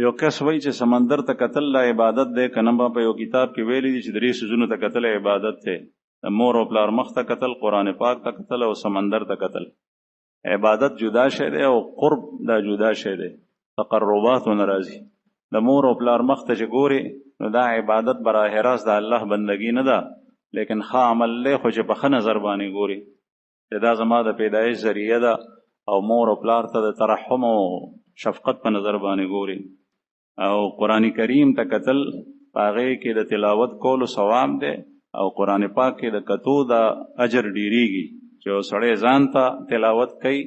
یو کس وایي چې سمندر ته کتل لا عبادت دی، که نه په یو کتاب کې ویلي دي چې 3 څیزونو ته کتل عبادت دی، د مور او پلار مخ ته کتل، قرآن پاک ته کتل او سمندر ته کتل. عبادت جدا شی دی او قرب دا جدا شی دی، تقربات و ناراضي. د مور او پلار مخ ته چې ګوري نو دا عبادت براه راست د الله بندگی نه ده، لیکن ښه عمل لی خو چې په ښه نظر باندې ګوري چې دا زما د پیدایش ذریعه ده، او مور او پلار ته د ترحم او شفقت په نظر باندې ګوري. او قرآن کریم ته کتل هغې کې د تلاوت کولو ثواب دی، او قرآن پاک کې د کتو د اجر ډیریږي چې یو سړی ځان ته تلاوت کوي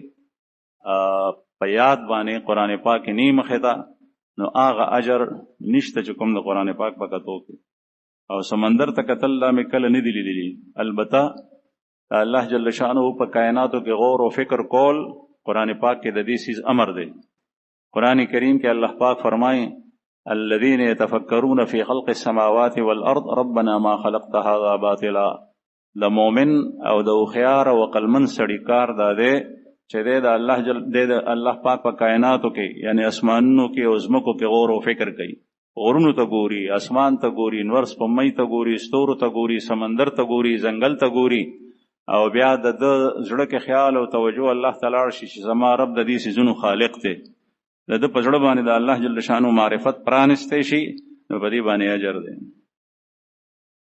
په یاد باندې قرآن پاک نی مخې ته نو هغه اجر نشته چې کوم د قرآن پاک په کتو کې. او سمندر ته کتل لا مې کله نه دي لیدلي، البته الله جل شانه په کائناتو کې غور او فکر کول قرآن پاک کې د دې چیز امر دی. قرآن کریم کې الله پاک فرمایي الذين يتفكرون في خلق السماوات والارض ربنا ما خلقت هذا باطلا. د مؤمن او د خيار او عقلمن سړي کار دا دی چې د الله پاک په کائناتو کې یعنی اسمانونو کې او ځمکو کې غور او فکر کوي. غرونو ته ګوري، اسمان ته ګوري، نور سپوږمۍ ته ګوري، ستورو ته ګوري، سمندر ته ګوري، ځنګل ته ګوري، او بیا د زړه کې خیال او توجه الله تعالی شي چې زما رب د دې سيزونو خالق دی، د په زړه باندې د الله جل شانو معرفت پرانستی شي نو په دې باندې اجر دی.